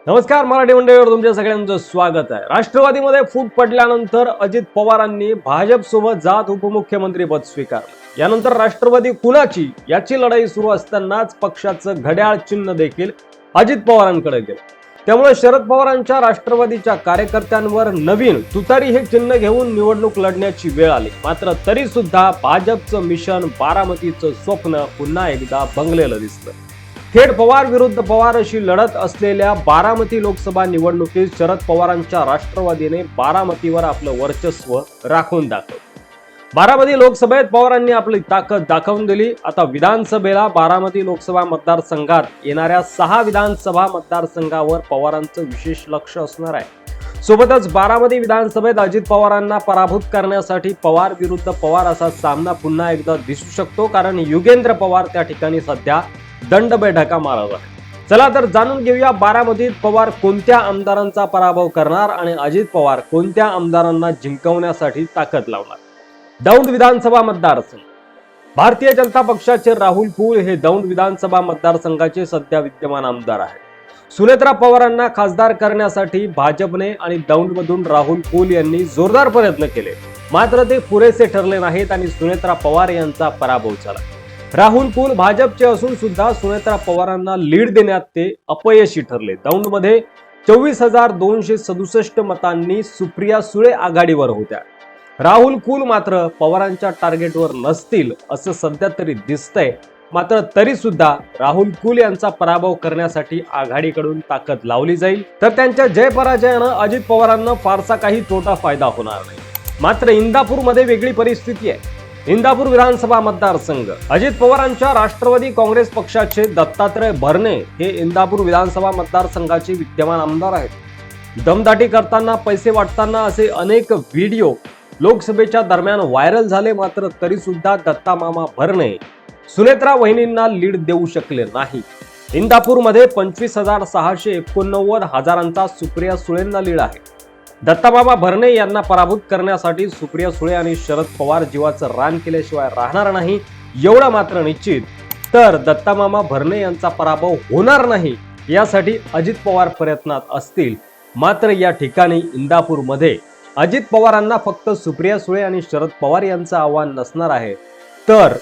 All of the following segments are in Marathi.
नमस्कार, मराठी मंडळीवर तुमच्या सगळ्यांचं स्वागत आहे। राष्ट्रवादीमध्ये फूट पडल्यानंतर अजित पवारांनी भाजपसोबत जात उपमुख्यमंत्री पद स्वीकारलं। यानंतर राष्ट्रवादी कुणाची याची लढाई सुरू असतानाच पक्षाचं घड्याळ चिन्ह देखील अजित पवारांकडे गेलं। त्यामुळे शरद पवारांच्या राष्ट्रवादीच्या कार्यकर्त्यांवर नवीन तुतारी हे चिन्ह घेऊन निवडणूक लढण्याची वेळ आली। मात्र तरी सुद्धा भाजपचं मिशन बारामतीचं स्वप्न पुन्हा एकदा बंगलेलं दिसलं। थेट पवार विरुद्ध पवार अशी लढत असलेल्या बारामती लोकसभा निवडणुकीत शरद पवारांच्या राष्ट्रवादीने बारामतीवर आपलं वर्चस्व राखून दाखवलं। बारामती लोकसभेत पवारांनी आपली ताकद दाखवून दिली। आता विधानसभेला बारामती लोकसभा मतदारसंघात येणाऱ्या 6 विधानसभा मतदारसंघावर पवारांचं विशेष लक्ष असणार आहे। सोबतच बारामती विधानसभेत अजित पवारांना पराभूत करण्यासाठी पवार विरुद्ध पवार असा सामना पुन्हा एकदा दिसू शकतो, कारण युगेंद्र पवार त्या ठिकाणी सध्या दंड बैठका मारत आहे। चला तर जाणून घेऊया बारामतीत पवार कोणत्या आमदारांचा पराभव करणार आणि अजित पवार कोणत्या आमदारांना जिंकवण्यासाठी ताकद लावणार। दौंड विधानसभा मतदारसंघ। भारतीय जनता पक्षाचे राहुल कुल हे दौंड विधानसभा मतदारसंघाचे सध्या विद्यमान आमदार आहेत। सुनेत्रा पवारांना खासदार करण्यासाठी भाजपने आणि दौंडमधून राहुल कुल यांनी जोरदार प्रयत्न केले, मात्र ते पुरेसे ठरले नाहीत आणि सुनेत्रा पवार यांचा पराभव झाला। राहुल कुल भाजपचे असून सुद्धा सुनेत्रा पवारांना लीड देण्यात ते अपयशी ठरले। दौंडमध्ये 24,267 मतांनी सुप्रिया सुळे आघाडीवर होत्या। राहुल कुल मात्र पवारांच्या टार्गेटवर नसतील असं सध्या तरी दिसतंय। मात्र तरी सुद्धा राहुल कुल यांचा पराभव करण्यासाठी आघाडीकडून ताकद लावली जाईल, तर त्यांच्या जय पराजयानं अजित पवारांना फारसा काही तोटा फायदा होणार नाही। मात्र इंदापूरमध्ये वेगळी परिस्थिती आहे। इंदापूर विधानसभा मतदारसंघ। अजित पवारांच्या राष्ट्रवादी काँग्रेस पक्षाचे दत्तात्रय भरणे हे इंदापूर विधानसभा मतदारसंघाचे विद्यमान आमदार आहेत। दमदाटी करताना, पैसे वाटताना असे अनेक व्हिडिओ लोकसभेच्या दरम्यान व्हायरल झाले, मात्र तरी सुद्धा दत्ता मामा भरणे सुनेत्रा वहिनींना लीड देऊ शकले नाही। इंदापूरमध्ये 25,689 हजारांचा सुप्रिया सुळेंना लीड आहे। दत्तामामा भरणे यांना पराभूत करण्यासाठी सुप्रिया सुळे आणि शरद पवार जीवाचं रान केल्याशिवाय राहणार नाही, एवढं मात्र निश्चित। तर दत्तामामा भरणे यांचा पराभव होणार नाही यासाठी अजित पवार प्रयत्नात असतील। मात्र या ठिकाणी इंदापूरमध्ये अजित पवारांना फक्त सुप्रिया सुळे आणि शरद पवार यांचं आव्हान नसणार आहे, तर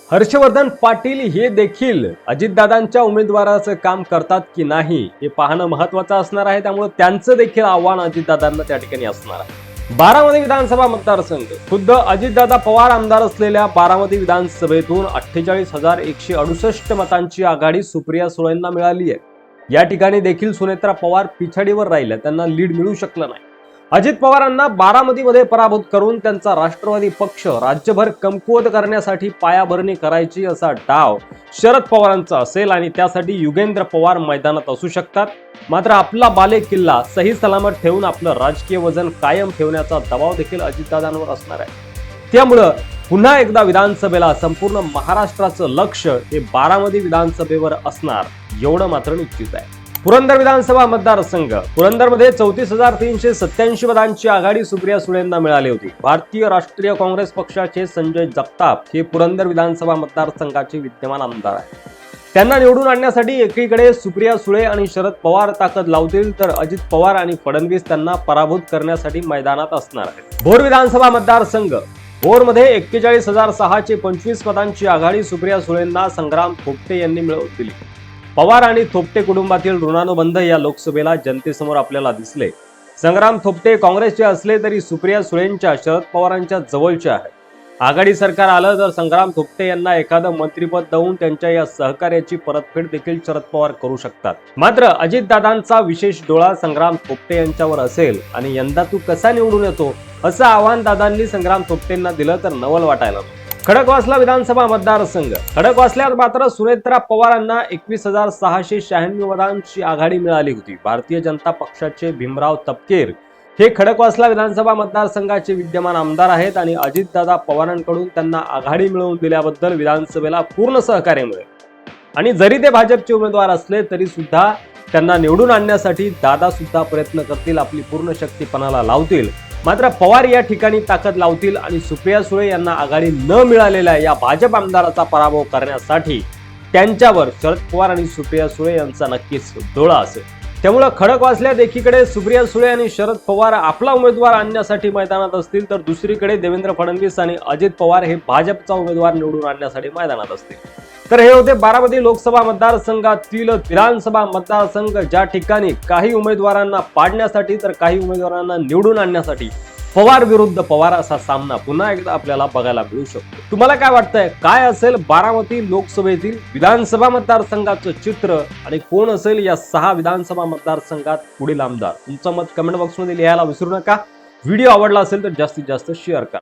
हर्षवर्धन पाटील हे देखील अजितदादांच्या उमेदवाराचं काम करतात की नाही हे पाहणं महत्त्वाचं असणार आहे। त्यामुळे त्यांचं देखील आव्हान अजितदादांना त्या ठिकाणी असणार आहे। बारामती विधानसभा मतदारसंघ। खुद्द अजितदादा पवार आमदार असलेल्या बारामती विधानसभेतून 48,168 मतांची आघाडी सुप्रिया सुळेंना मिळाली आहे। या ठिकाणी देखील सुनेत्रा पवार पिछाडीवर राहिल्या, त्यांना लीड मिळू शकलं नाही। अजित पवारांना बारामतीमध्ये पराभूत करून त्यांचा राष्ट्रवादी पक्ष राज्यभर कमकुवत करण्यासाठी पायाभरणी करायची असा डाव शरद पवारांचा असेल आणि त्यासाठी युगेंद्र पवार मैदानात असू शकतात। मात्र आपला बाले किल्ला सही सलामत ठेवून आपलं राजकीय वजन कायम ठेवण्याचा दबाव देखील अजितदादांवर असणार आहे। त्यामुळं पुन्हा एकदा विधानसभेला संपूर्ण महाराष्ट्राचं लक्ष हे बारामती विधानसभेवर असणार, एवढं मात्र निश्चित आहे। पुरंदर विधानसभा मतदारसंघ। पुरंदरमध्ये 34,387 पदांची आघाडी सुप्रिया सुळेंना मिळाली होती। भारतीय राष्ट्रीय काँग्रेस पक्षाचे संजय जगताप हे पुरंदर विधानसभा मतदारसंघाचे विद्यमान आमदार आहेत। त्यांना निवडून आणण्यासाठी एकीकडे सुप्रिया सुळे आणि शरद पवार ताकद लावतील, तर अजित पवार आणि फडणवीस त्यांना पराभूत करण्यासाठी मैदानात असणार आहेत। भोर विधानसभा मतदारसंघ। भोरमध्ये 41,625 पदांची आघाडी सुप्रिया सुळेंना संग्राम थोपटे यांनी मिळवून दिली। पवार आणि थोपटे कुटुंबातील ऋणानुबंध या लोकसभेला जनतेसमोर आपल्याला दिसले। संग्राम थोपटे काँग्रेसचे असले तरी सुप्रिया सुळेंच्या शरद पवारांच्या जवळचे आहेत। आघाडी सरकार आलं तर संग्राम थोपटे यांना एखादं मंत्रिपद देऊन त्यांच्या या सहकार्याची परतफेड देखील शरद पवार करू शकतात। मात्र अजितदादांचा विशेष डोळा संग्राम थोपटे यांच्यावर असेल आणि यंदा तू कसा निवडून येतो असं आव्हान दादांनी संग्राम थोपटेंना दिलं तर नवल वाटायला। खडकवासला विधानसभा मतदारसंघ। खडकवासल्यात मात्र सुनेत्रा पवारांना 21,696 मतांची आघाडी मिळाली होती। भारतीय जनता पक्षाचे भीमराव तपकीर हे खडकवासला विधानसभा मतदारसंघाचे विद्यमान आमदार आहेत आणि अजितदादा पवारांकडून त्यांना आघाडी मिळवून दिल्याबद्दल विधानसभेला पूर्ण सहकार्य मिळेल। आणि जरी ते भाजपचे उमेदवार असले तरी सुद्धा त्यांना निवडून आणण्यासाठी दादा सुद्धा प्रयत्न करतील, आपली पूर्ण शक्ती पणाला लावतील। मात्र पवार या ठिकाणी ताकद लावतील आणि सुप्रिया सुळे यांना आघाडी न मिळालेल्या या भाजप आमदाराचा पराभव करण्यासाठी त्यांच्यावर शरद पवार आणि सुप्रिया सुळे यांचा नक्कीच डोळा असेल। त्यामुळे खडकवासल्यात एकीकडे सुप्रिया सुळे आणि शरद पवार आपला उमेदवार आणण्यासाठी मैदानात असतील, तर दुसरीकडे देवेंद्र फडणवीस आणि अजित पवार हे भाजपचा उमेदवार निवडून आणण्यासाठी मैदानात असतील. तर हे होते बारामती लोकसभा मतदारसंघातील विधानसभा मतदारसंघ, ज्या ठिकाणी काही उमेदवारांना पाडण्यासाठी तर काही उमेदवारांना निवडून आणण्यासाठी पवार विरुद्ध पवार असा सामना पुन्हा एकदा आपल्याला बघायला मिळू शकतो. तुम्हाला काय वाटतंय, काय असेल बारामती लोकसभेतील विधानसभा मतदारसंघाचं चित्र आणि कोण असेल या 6 विधानसभा मतदारसंघात पुढील आमदार? तुमचं मत कमेंट बॉक्समध्ये लिहायला विसरू नका. व्हिडिओ आवडला असेल तर जास्तीत जास्त शेअर करा.